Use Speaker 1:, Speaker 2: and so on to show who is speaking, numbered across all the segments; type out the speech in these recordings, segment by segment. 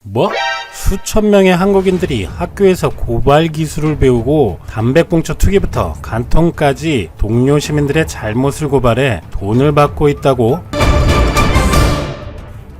Speaker 1: 뭐? 수천 명의 한국인들이 학교에서 고발 기술을 배우고 담배꽁초 투기부터 간통까지 동료 시민들의 잘못을 고발해 돈을 받고 있다고?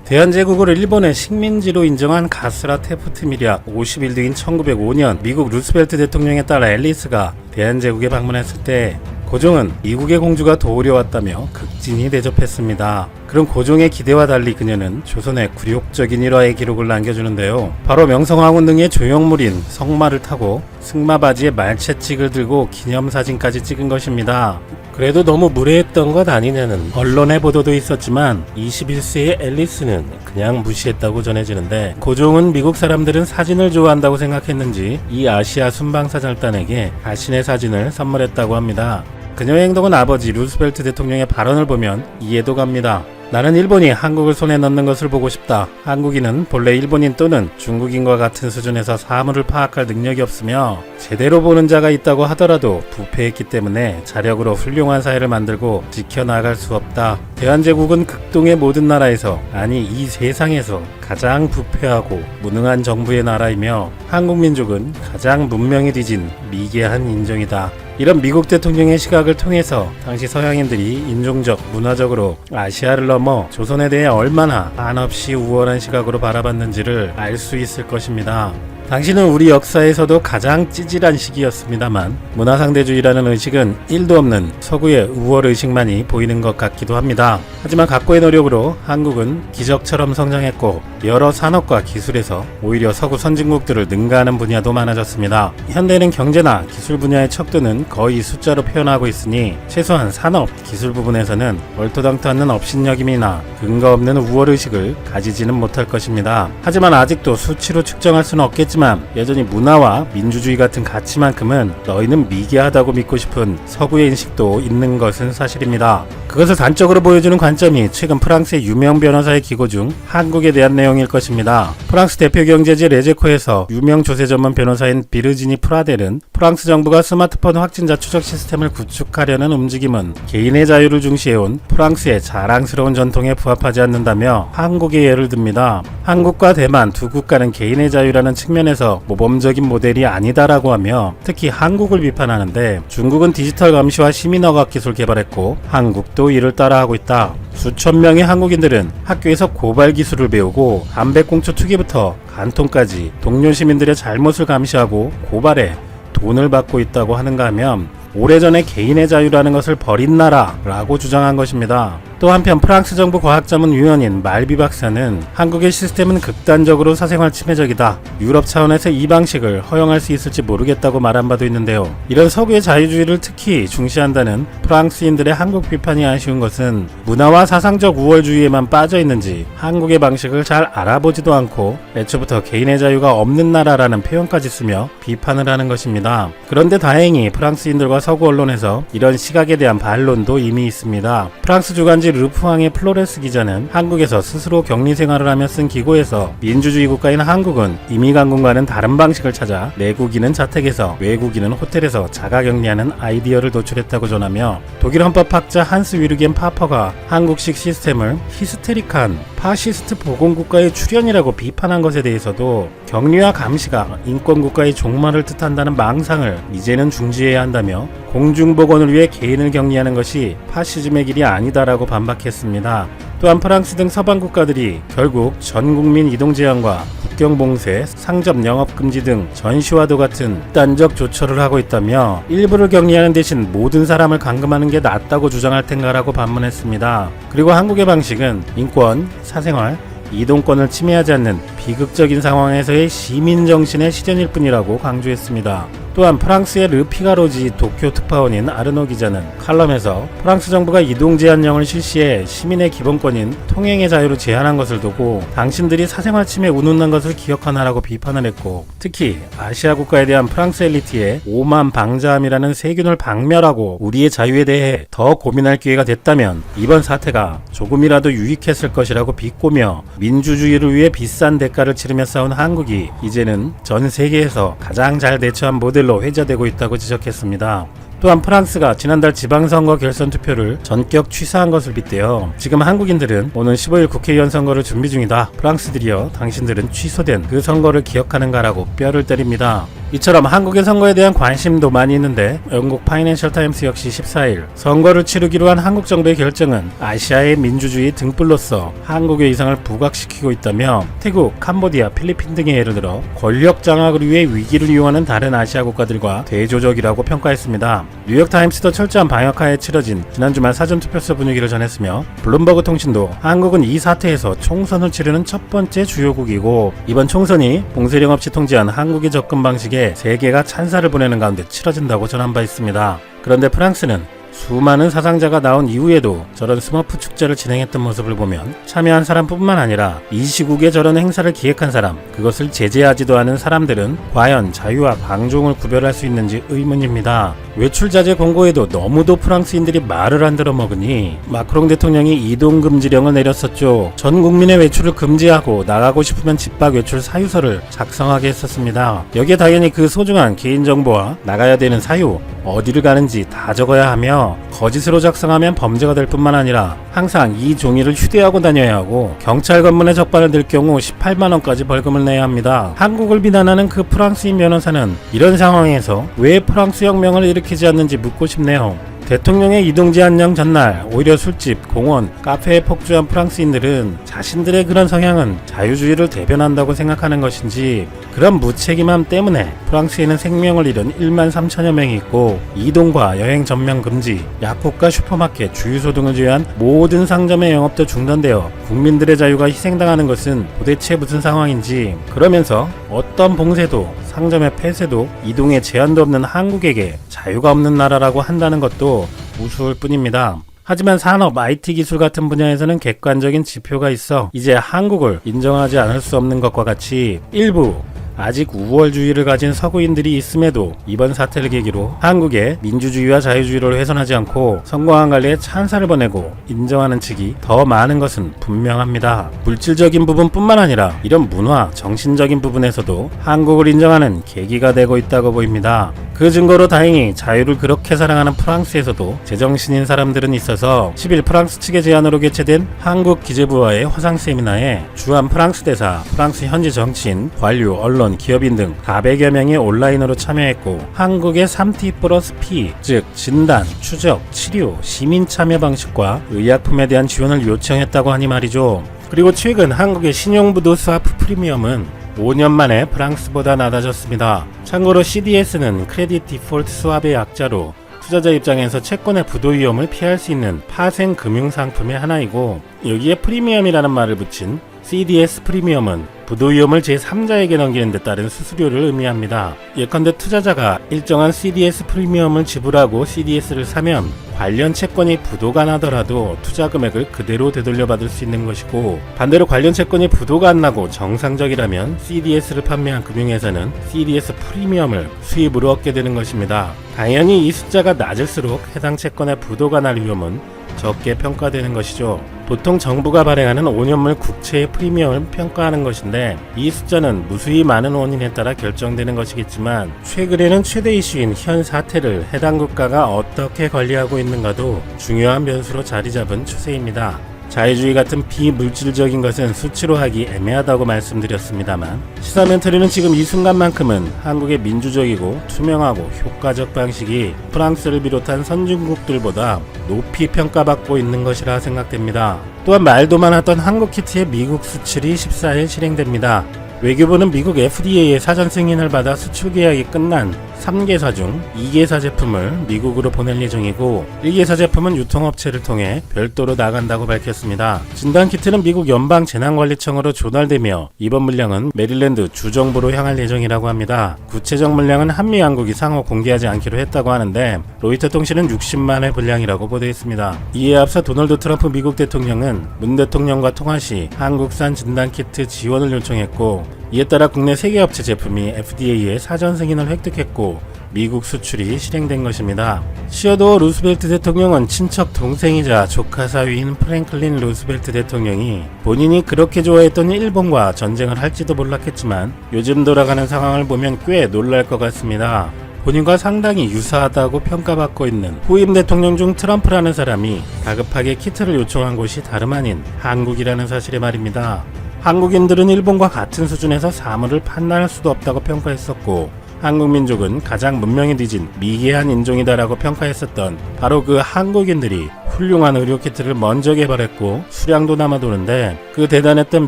Speaker 1: 대한제국을 일본의 식민지로 인정한 가스라 테프트 밀약 51등인 1905년 미국 루스벨트 대통령에 따라 앨리스가 대한제국에 방문했을 때 고종은 미국의 공주가 도우려왔다며 극진히 대접했습니다. 그런 고종의 기대와 달리 그녀는 조선의 굴욕적인 일화의 기록을 남겨주는데요. 바로 명성황후 등의 조형물인 성마를 타고 승마바지에 말채찍을 들고 기념사진까지 찍은 것입니다. 그래도 너무 무례했던 것 아니냐는 언론의 보도도 있었지만 21세의 앨리스는 그냥 무시했다고 전해지는데, 고종은 미국 사람들은 사진을 좋아한다고 생각했는지 이 아시아 순방사절단에게 자신의 사진을 선물했다고 합니다. 그녀의 행동은 아버지 루스벨트 대통령의 발언을 보면 이해도 갑니다. 나는 일본이 한국을 손에 넣는 것을 보고 싶다. 한국인은 본래 일본인 또는 중국인과 같은 수준에서 사물을 파악할 능력이 없으며 제대로 보는 자가 있다고 하더라도 부패했기 때문에 자력으로 훌륭한 사회를 만들고 지켜나갈 수 없다. 대한제국은 극동의 모든 나라에서, 아니 이 세상에서 가장 부패하고 무능한 정부의 나라이며 한국민족은 가장 문명이 뒤진 미개한 인종이다. 이런 미국 대통령의 시각을 통해서 당시 서양인들이 인종적, 문화적으로 아시아를 넘어 조선에 대해 얼마나 한없이 우월한 시각으로 바라봤는지를 알 수 있을 것입니다. 당시는 우리 역사에서도 가장 찌질한 시기였습니다만 문화상대주의라는 의식은 1도 없는 서구의 우월의식만이 보이는 것 같기도 합니다. 하지만 각고의 노력으로 한국은 기적처럼 성장했고 여러 산업과 기술에서 오히려 서구 선진국들을 능가하는 분야도 많아졌습니다. 현대는 경제나 기술 분야의 척도는 거의 숫자로 표현하고 있으니 최소한 산업, 기술 부분에서는 얼토당토 않는 업신여김이나 근거 없는 우월의식을 가지지는 못할 것입니다. 하지만 아직도 수치로 측정할 수는 없겠지만 여전히 문화와 민주주의 같은 가치만큼은 너희는 미개하다고 믿고 싶은 서구의 인식도 있는 것은 사실입니다. 그것을 단적으로 보여주는 관점이 최근 프랑스의 유명 변호사의 기고 중 한국에 대한 내용일 것입니다. 프랑스 대표 경제지 레제코에서 유명 조세 전문 변호사인 비르지니 프라델은 프랑스 정부가 스마트폰 확진자 추적 시스템을 구축하려는 움직임은 개인의 자유를 중시해온 프랑스의 자랑스러운 전통에 부합하지 않는다며 한국의 예를 듭니다. 한국과 대만 두 국가는 개인의 자유라는 측면에서 모범적인 모델이 아니다라고 하며 특히 한국을 비판하는데, 중국은 디지털 감시와 시민어각 기술 개발했고 한국도 이를 따라하고 있다. 수천 명의 한국인들은 학교에서 고발 기술을 배우고 담배꽁초 투기부터 간통까지 동료 시민들의 잘못을 감시하고 고발해 돈을 받고 있다고 하는가 하면 오래전에 개인의 자유라는 것을 버린 나라라고 주장한 것입니다. 또 한편 프랑스 정부 과학자문위원인 말비 박사는 한국의 시스템은 극단적으로 사생활 침해적이다. 유럽 차원에서 이 방식을 허용할 수 있을지 모르겠다고 말한 바도 있는데요. 이런 서구의 자유주의를 특히 중시한다는 프랑스인들의 한국 비판이 아쉬운 것은 문화와 사상적 우월주의에만 빠져 있는지 한국의 방식을 잘 알아보지도 않고 애초부터 개인의 자유가 없는 나라라는 표현까지 쓰며 비판을 하는 것입니다. 그런데 다행히 프랑스인들과 서구 언론에서 이런 시각에 대한 반론도 이미 있습니다. 프랑스 주간지 르푸앙의 플로레스 기자는 한국에서 스스로 격리 생활을 하며 쓴 기고에서 민주주의 국가인 한국은 임의강군과는 다른 방식을 찾아 내국인은 자택에서, 외국인은 호텔에서 자가격리하는 아이디어를 도출했다고 전하며, 독일 헌법학자 한스 위르겐 파퍼가 한국식 시스템을 히스테릭한 파시스트 보건국가의 출현이라고 비판한 것에 대해서도 격리와 감시가 인권국가의 종말을 뜻한다는 망상을 이제는 중지해야 한다며 공중보건을 위해 개인을 격리하는 것이 파시즘의 길이 아니다라고 반박했습니다. 또한 프랑스 등 서방 국가들이 결국 전국민 이동 제한과 국경 봉쇄, 상점 영업 금지 등 전시와도 같은 극단적 조처를 하고 있다며 일부를 격리하는 대신 모든 사람을 감금하는 게 낫다고 주장할 텐가라고 반문했습니다. 그리고 한국의 방식은 인권, 사생활, 이동권을 침해하지 않는 비극적인 상황에서의 시민정신의 실현일 뿐이라고 강조했습니다. 또한 프랑스의 르피가로지 도쿄 특파원인 아르노 기자는 칼럼에서 프랑스 정부가 이동 제한령을 실시해 시민의 기본권인 통행의 자유를 제한한 것을 두고 당신들이 사생활 침해 운운한 것을 기억하나라고 비판을 했고, 특히 아시아 국가에 대한 프랑스 엘리트의 오만 방자함이라는 세균을 박멸하고 우리의 자유에 대해 더 고민할 기회가 됐다면 이번 사태가 조금이라도 유익했을 것이라고 비꼬며 민주주의를 위해 비싼 대가를 치르며 싸운 한국이 이제는 전 세계에서 가장 잘 대처한 모델로 회자되고 있다고 지적했습니다. 또한 프랑스가 지난달 지방선거 결선 투표를 전격 취소한 것을 빗대어 지금 한국인들은 오는 15일 국회의원 선거를 준비 중이다. 프랑스들이여 당신들은 취소된 그 선거를 기억하는가라고 뼈를 때립니다. 이처럼 한국의 선거에 대한 관심도 많이 있는데 영국 파이낸셜 타임스 역시 14일 선거를 치르기로 한 한국 정부의 결정은 아시아의 민주주의 등불로서 한국의 위상을 부각시키고 있다며 태국, 캄보디아, 필리핀 등의 예를 들어 권력 장악을 위해 위기를 이용하는 다른 아시아 국가들과 대조적이라고 평가했습니다. 뉴욕타임스도 철저한 방역하에 치러진 지난 주말 사전투표소 분위기를 전했으며 블룸버그 통신도 한국은 이 사태에서 총선을 치르는 첫 번째 주요국이고 이번 총선이 봉쇄령 없이 통제한 한국의 접근 방식에 세계가 찬사를 보내는 가운데 치러진다고 전한 바 있습니다. 그런데 프랑스는 수많은 사상자가 나온 이후에도 저런 스머프 축제를 진행했던 모습을 보면 참여한 사람뿐만 아니라 이 시국에 저런 행사를 기획한 사람, 그것을 제재하지도 않은 사람들은 과연 자유와 방종을 구별할 수 있는지 의문입니다. 외출 자제 공고에도 너무도 프랑스인들이 말을 안 들어먹으니 마크롱 대통령이 이동 금지령을 내렸었죠. 전 국민의 외출을 금지하고 나가고 싶으면 집 밖 외출 사유서를 작성하게 했었습니다. 여기에 당연히 그 소중한 개인정보와 나가야 되는 사유, 어디를 가는지 다 적어야 하며 거짓으로 작성하면 범죄가 될 뿐만 아니라 항상 이 종이를 휴대하고 다녀야 하고 경찰 검문에 적발을 낼 경우 18만원까지 벌금을 내야 합니다. 한국을 비난하는 그 프랑스인 변호사는 이런 상황에서 왜 프랑스 혁명을 일으키지 않는지 묻고 싶네요. 대통령의 이동제한령 전날 오히려 술집, 공원, 카페에 폭주한 프랑스인들은 자신들의 그런 성향은 자유주의를 대변한다고 생각하는 것인지 그런 무책임함 때문에 프랑스에는 생명을 잃은 1만 3천여 명이 있고 이동과 여행 전면 금지, 약국과 슈퍼마켓, 주유소 등을 제외한 모든 상점의 영업도 중단되어 국민들의 자유가 희생당하는 것은 도대체 무슨 상황인지 그러면서 어떤 봉쇄도 상점의 폐쇄도 이동에 제한도 없는 한국에게 자유가 없는 나라라고 한다는 것도 우스울 뿐입니다. 하지만 산업, IT 기술 같은 분야에서는 객관적인 지표가 있어 이제 한국을 인정하지 않을 수 없는 것과 같이 일부 아직 우월주의를 가진 서구인들이 있음에도 이번 사태를 계기로 한국의 민주주의와 자유주의를 훼손하지 않고 성공한 관리에 찬사를 보내고 인정하는 측이 더 많은 것은 분명합니다. 물질적인 부분뿐만 아니라 이런 문화, 정신적인 부분에서도 한국을 인정하는 계기가 되고 있다고 보입니다. 그 증거로 다행히 자유를 그렇게 사랑하는 프랑스에서도 제정신인 사람들은 있어서 10일 프랑스 측의 제안으로 개최된 한국 기재부와의 화상 세미나에 주한 프랑스 대사, 프랑스 현지 정치인, 관료, 언론, 기업인 등 400여 명이 온라인으로 참여했고 한국의 3T+P, 즉 진단, 추적, 치료, 시민 참여 방식과 의약품에 대한 지원을 요청했다고 하니 말이죠. 그리고 최근 한국의 신용부도 스와프 프리미엄은 5년 만에 프랑스보다 낮아졌습니다. 참고로 CDS는 크레딧 디폴트 스왑의 약자로 투자자 입장에서 채권의 부도 위험을 피할 수 있는 파생 금융 상품의 하나이고 여기에 프리미엄이라는 말을 붙인 CDS 프리미엄은 부도 위험을 제3자에게 넘기는 데 따른 수수료를 의미합니다. 예컨대 투자자가 일정한 CDS 프리미엄을 지불하고 CDS를 사면 관련 채권이 부도가 나더라도 투자 금액을 그대로 되돌려받을 수 있는 것이고 반대로 관련 채권이 부도가 안 나고 정상적이라면 CDS를 판매한 금융회사는 CDS 프리미엄을 수입으로 얻게 되는 것입니다. 당연히 이 숫자가 낮을수록 해당 채권의 부도가 날 위험은 적게 평가되는 것이죠. 보통 정부가 발행하는 5년물 국채의 프리미엄을 평가하는 것인데 이 숫자는 무수히 많은 원인에 따라 결정되는 것이겠지만 최근에는 최대 이슈인 현 사태를 해당 국가가 어떻게 관리하고 있는가도 중요한 변수로 자리 잡은 추세입니다. 자유주의 같은 비물질적인 것은 수치로 하기 애매하다고 말씀드렸습니다만 시사멘터리는 지금 이 순간만큼은 한국의 민주적이고 투명하고 효과적 방식이 프랑스를 비롯한 선진국들보다 높이 평가받고 있는 것이라 생각됩니다. 또한 말도 많았던 한국 키트의 미국 수출이 14일 실행됩니다. 외교부는 미국 FDA의 사전 승인을 받아 수출 계약이 끝난 3개사 중 2개사 제품을 미국으로 보낼 예정이고 1개사 제품은 유통업체를 통해 별도로 나간다고 밝혔습니다. 진단키트는 미국 연방재난관리청으로 조달되며 이번 물량은 메릴랜드 주정부로 향할 예정이라고 합니다. 구체적 물량은 한미 양국이 상호 공개하지 않기로 했다고 하는데 로이터 통신은 60만 회 분량이라고 보도했습니다. 이에 앞서 도널드 트럼프 미국 대통령은 문 대통령과 통화 시 한국산 진단키트 지원을 요청했고 이에 따라 국내 3개 업체 제품이 FDA의 사전 승인을 획득했고 미국 수출이 실행된 것입니다. 시어도어 루스벨트 대통령은 친척 동생이자 조카 사위인 프랭클린 루스벨트 대통령이 본인이 그렇게 좋아했던 일본과 전쟁을 할지도 몰랐겠지만 요즘 돌아가는 상황을 보면 꽤 놀랄 것 같습니다. 본인과 상당히 유사하다고 평가받고 있는 후임 대통령 중 트럼프라는 사람이 다급하게 키트를 요청한 곳이 다름 아닌 한국이라는 사실에 말입니다. 한국인들은 일본과 같은 수준에서 사물을 판단할 수도 없다고 평가했었고, 한국 민족은 가장 문명이 뒤진 미개한 인종이다라고 평가했었던 바로 그 한국인들이 훌륭한 의료 키트를 먼저 개발했고 수량도 남아도는데, 그 대단했던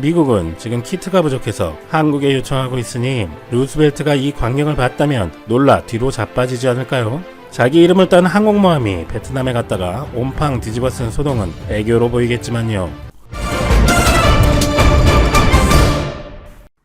Speaker 1: 미국은 지금 키트가 부족해서 한국에 요청하고 있으니 루스벨트가 이 광경을 봤다면 놀라 뒤로 자빠지지 않을까요? 자기 이름을 딴 항공모함이 베트남에 갔다가 온팡 뒤집어 쓴 소동은 애교로 보이겠지만요.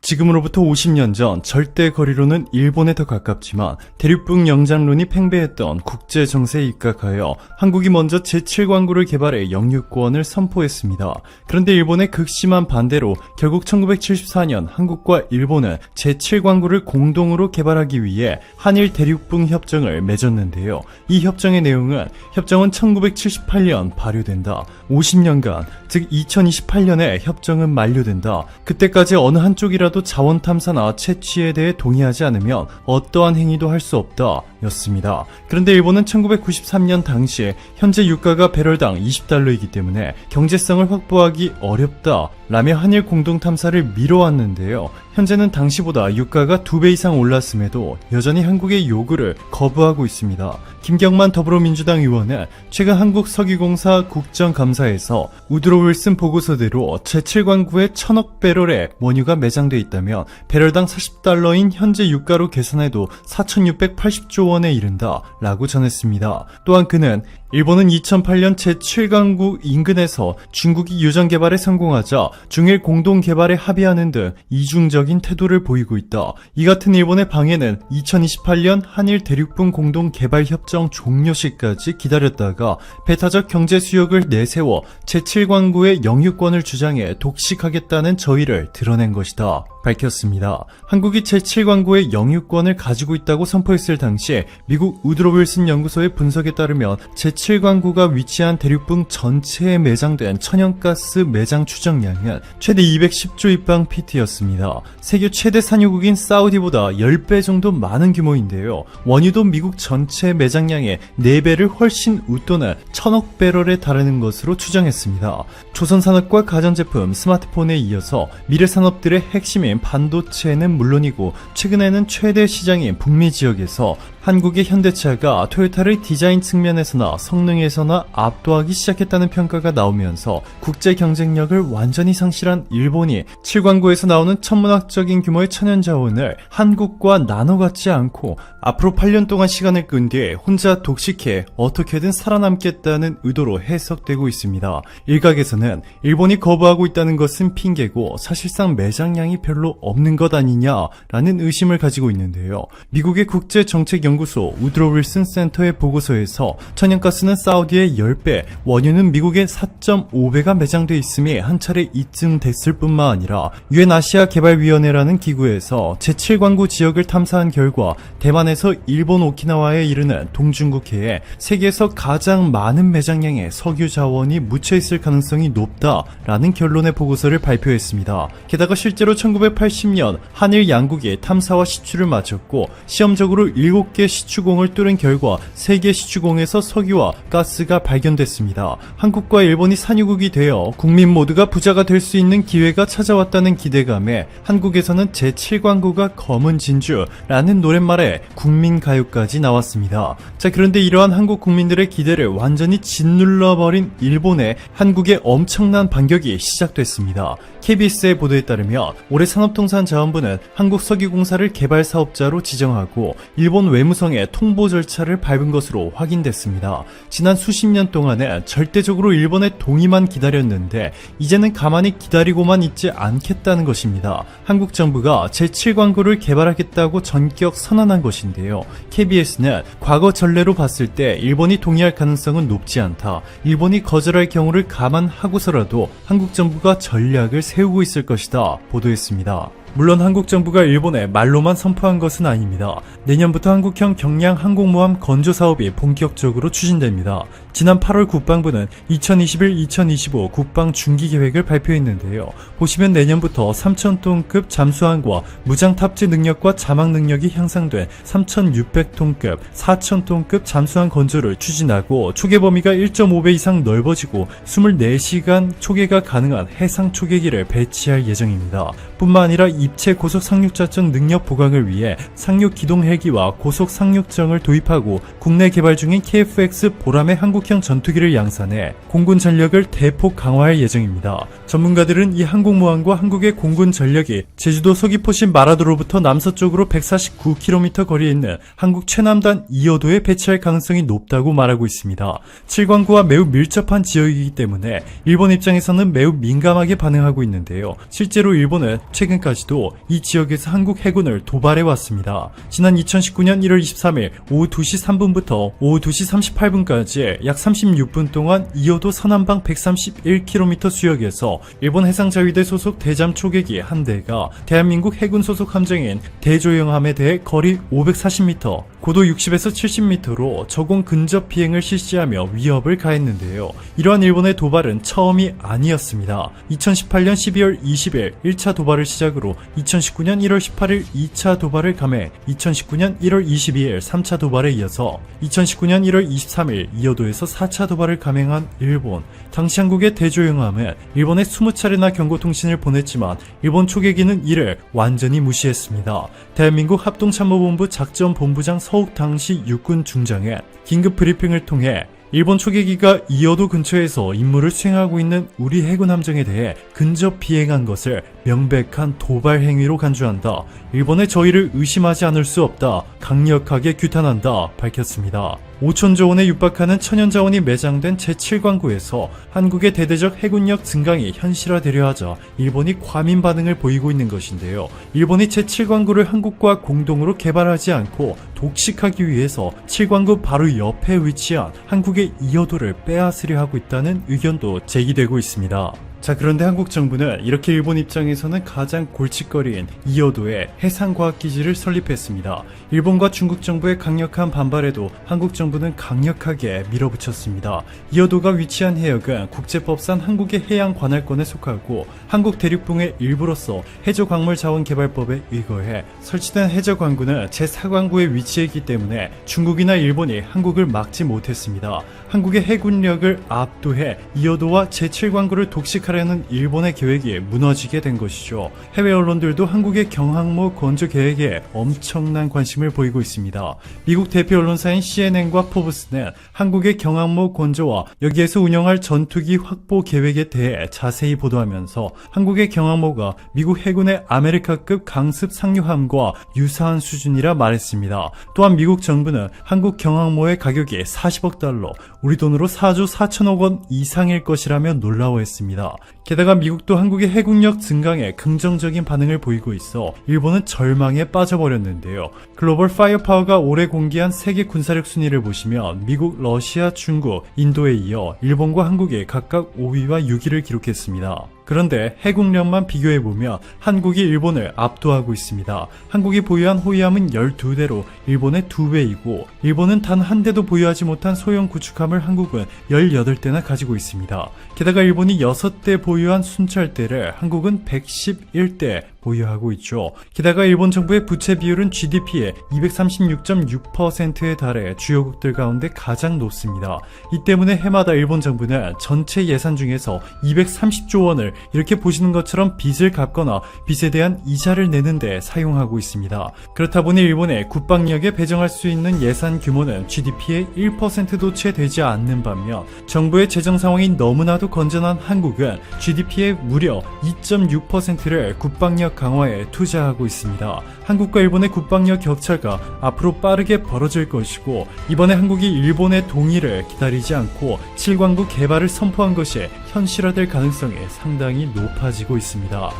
Speaker 2: 지금으로부터 50년 전 절대 거리로는 일본에 더 가깝지만 대륙붕 영장론이 팽배했던 국제 정세에 입각하여 한국이 먼저 제7광구를 개발해 영유권을 선포했습니다. 그런데 일본의 극심한 반대로 결국 1974년 한국과 일본은 제7광구를 공동으로 개발하기 위해 한일 대륙붕 협정을 맺었는데요. 이 협정의 내용은 협정은 1978년 발효된다. 50년간, 즉 2028년에 협정은 만료된다. 그때까지 어느 한쪽이라도 자원 탐사나 채취에 대해 동의하지 않으면 어떠한 행위도 할 수 없다 였습니다. 그런데 일본은 1993년 당시 현재 유가가 배럴당 20달러이기 때문에 경제성을 확보하기 어렵다 라며 한일 공동 탐사를 미뤄왔는데요. 현재는 당시보다 유가가 2배 이상 올랐음에도 여전히 한국의 요구를 거부하고 있습니다. 김경만 더불어민주당 의원은 최근 한국석유공사 국정감사에서 우드로 윌슨 보고서대로 제7광구에 1000억 배럴의 원유가 매장돼 있다면 배럴당 40달러인 현재 유가로 계산해도 4680조 원에 이른다 라고 전했습니다. 또한 그는 일본은 2008년 제7강국 인근에서 중국이 유전 개발에 성공하자 중일 공동 개발에 합의하는 등 이중적인 태도를 보이고 있다. 이 같은 일본의 방해는 2028년 한일 대륙붕 공동 개발 협정 종료 시까지 기다렸다가 배타적 경제 수역을 내세워 제7광구의 영유권을 주장해 독식하겠다는 저의를 드러낸 것이다 밝혔습니다. 한국이 제7광구의 영유권을 가지고 있다고 선포했을 당시 미국 우드로 윌슨 연구소의 분석에 따르면 제7광구가 위치한 대륙붕 전체에 매장된 천연가스 매장 추정량은 최대 210조 입방피트였습니다. 세계 최대 산유국인 사우디보다 10배 정도 많은 규모인데요. 원유도 미국 전체 매장량의 4배를 훨씬 웃도는 1000억 배럴에 달하는 것으로 추정했습니다. 조선산업과 가전제품, 스마트폰에 이어서 미래 산업들의 핵심인 반도체는 물론이고 최근에는 최대 시장인 북미 지역에서 한국의 현대차가 토요타를 디자인 측면에서나 성능에서나 압도하기 시작했다는 평가가 나오면서 국제 경쟁력을 완전히 상실한 일본이 7광구에서 나오는 천문학적인 규모의 천연자원을 한국과 나눠 갖지 않고 앞으로 8년 동안 시간을 끈 뒤에 혼자 독식해 어떻게든 살아남겠다는 의도로 해석되고 있습니다. 일각에서는 일본이 거부하고 있다는 것은 핑계고 사실상 매장량이 별로 없는 것 아니냐라는 의심을 가지고 있는데요. 미국의 국제정책연구소 우드로 윌슨 센터의 보고서에서 천연가스는 사우디의 10배, 원유는 미국의 4.5배가 매장돼 있음이 한 차례 입증됐을 뿐만 아니라 유엔 아시아 개발위원회라는 기구에서 제7광구 지역을 탐사한 결과 대만에서 일본 오키나와에 이르는 동중국해에 세계에서 가장 많은 매장량의 석유 자원이 묻혀있을 가능성이 높다라는 결론의 보고서를 발표했습니다. 게다가 실제로 1980년 한일 양국이 탐사와 시추를 마쳤고 시험적으로 7개 시추공을 뚫은 결과 3개 시추공에서 석유와 가스가 발견됐습니다. 한국과 일본이 산유국이 되어 국민 모두가 부자가 될 수 있는 기회가 찾아왔다는 기대감에 한국에서는 제7광구가 검은 진주라는 노랫말에 국민가요까지 나왔습니다. 자, 그런데 이러한 한국 국민들의 기대를 완전히 짓눌러버린 일본의 한국의 엄청난 반격이 시작됐습니다. KBS의 보도에 따르면 올해 산업통상자원부는 한국석유공사를 개발사업자로 지정하고 일본 외무성의 통보 절차를 밟은 것으로 확인됐습니다. 지난 수십 년 동안은 절대적으로 일본의 동의만 기다렸는데 이제는 가만히 기다리고만 있지 않겠다는 것입니다. 한국 정부가 제7광구를 개발하겠다고 전격 선언한 것인데요. KBS는 과거 전례로 봤을 때 일본이 동의할 가능성은 높지 않다. 일본이 거절할 경우를 감안하고서라도 한국 정부가 전략을 세우고 있을 것이다 보도했습니다. 물론 한국 정부가 일본에 말로만 선포한 것은 아닙니다. 내년부터 한국형 경량 항공모함 건조 사업이 본격적으로 추진됩니다. 지난 8월 국방부는 2021-2025 국방 중기 계획을 발표했는데요. 보시면 내년부터 3,000톤급 잠수함과 무장 탑재 능력과 자막 능력이 향상된 3,600톤급, 4,000톤급 잠수함 건조를 추진하고 초계 범위가 1.5배 이상 넓어지고 24시간 초계가 가능한 해상 초계기를 배치할 예정입니다. 뿐만 아니라 입체 고속 상륙작전 능력 보강을 위해 상륙 기동 헬기와 고속 상륙정을 도입하고 국내 개발 중인 KF-X 보람의 한국형 전투기를 양산해 공군 전력을 대폭 강화할 예정입니다. 전문가들은 이 항공모함과 한국의 공군 전력이 제주도 서귀포시 마라도로부터 남서쪽으로 149km 거리에 있는 한국 최남단 2호도에 배치할 가능성이 높다고 말하고 있습니다. 칠광구와 매우 밀접한 지역이기 때문에 일본 입장에서는 매우 민감하게 반응하고 있는데요. 실제로 일본은 최근까지도 이 지역에서 한국 해군을 도발해왔습니다. 지난 2019년 1월 23일 오후 2시 3분부터 오후 2시 38분까지 약 36분 동안 2호도 서남방 131km 수역에서 일본 해상자위대 소속 대잠 초계기 한 대가 대한민국 해군 소속 함정인 대조영함에 대해 거리 540m, 고도 60에서 70m로 저공 근접 비행을 실시하며 위협을 가했는데요. 이러한 일본의 도발은 처음이 아니었습니다. 2018년 12월 20일 1차 도발을 시작으로 2019년 1월 18일 2차 도발을 감해 2019년 1월 22일 3차 도발에 이어서 2019년 1월 23일 2호도에서 4차 도발을 감행한 일본. 당시 한국의 대조영함은 일본에 20차례나 경고통신을 보냈지만 일본 초계기는 이를 완전히 무시했습니다. 대한민국 합동참모본부 작전본부장 서욱 당시 육군 중장은 긴급 브리핑을 통해 일본 초계기가 2호도 근처에서 임무를 수행하고 있는 우리 해군 함정에 대해 근접 비행한 것을 명백한 도발 행위로 간주한다. 일본의 저희를 의심하지 않을 수 없다. 강력하게 규탄한다. 밝혔습니다. 5천조 원에 육박하는 천연자원이 매장된 제7광구에서 한국의 대대적 해군력 증강이 현실화되려 하자 일본이 과민 반응을 보이고 있는 것인데요. 일본이 제7광구를 한국과 공동으로 개발하지 않고 독식하기 위해서 7광구 바로 옆에 위치한 한국의 2호도를 빼앗으려 하고 있다는 의견도 제기되고 있습니다. 자, 그런데 한국 정부는 이렇게 일본 입장에서는 가장 골칫거리인 2호도에 해상과학기지를 설립했습니다. 일본과 중국 정부의 강력한 반발에도 한국 정부는 강력하게 밀어붙였습니다. 2호도가 위치한 해역은 국제법상 한국의 해양 관할권에 속하고 한국 대륙붕의 일부로서 해저광물자원개발법에 의거해 설치된 해저광구는 제4광구에 위치해 있기 때문에 중국이나 일본이 한국을 막지 못했습니다. 한국의 해군력을 압도해 2호도와 제7광구를 독식하려는 일본의 계획이 무너지게 된 것이죠. 해외 언론들도 한국의 경항모 건조 계획에 엄청난 관심을 보이고 있습니다. 미국 대표 언론사인 CNN과 포브스는 한국의 경항모 건조와 여기에서 운영할 전투기 확보 계획에 대해 자세히 보도하면서 한국의 경항모가 미국 해군의 아메리카급 강습 상륙함과 유사한 수준이라 말했습니다. 또한 미국 정부는 한국 경항모의 가격이 40억 달러, 우리 돈으로 4조 4천억 원 이상일 것이라며 놀라워했습니다. 게다가 미국도 한국의 해군력 증강에 긍정적인 반응을 보이고 있어 일본은 절망에 빠져버렸는데요. 글로벌 파이어파워가 올해 공개한 세계 군사력 순위를 보시면 미국, 러시아, 중국, 인도에 이어 일본과 한국이 각각 5위와 6위를 기록했습니다. 그런데 해군력만 비교해보면 한국이 일본을 압도하고 있습니다. 한국이 보유한 호위함은 12대로 일본의 2배이고 일본은 단 한 대도 보유하지 못한 소형 구축함을 한국은 18대나 가지고 있습니다. 게다가 일본이 6대 보유한 순찰대를 한국은 111대 보유하고 있죠. 게다가 일본 정부의 부채 비율은 GDP의 236.6%에 달해 주요국들 가운데 가장 높습니다. 이 때문에 해마다 일본 정부는 전체 예산 중에서 230조 원을 이렇게 보시는 것처럼 빚을 갚거나 빚에 대한 이자를 내는 데 사용하고 있습니다. 그렇다 보니 일본의 국방력에 배정할 수 있는 예산 규모는 GDP의 1%도 채 되지 않는 반면 정부의 재정 상황이 너무나도 건전한 한국은 GDP의 무려 2.6%를 국방력 강화에 투자하고 있습니다. 한국과 일본의 국방력 격차가 앞으로 빠르게 벌어질 것이고 이번에 한국이 일본의 동의를 기다리지 않고 7광구 개발을 선포한 것이 현실화될 가능성이 상당히 높아지고 있습니다.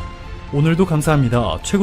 Speaker 2: 오늘도 감사합니다. 최고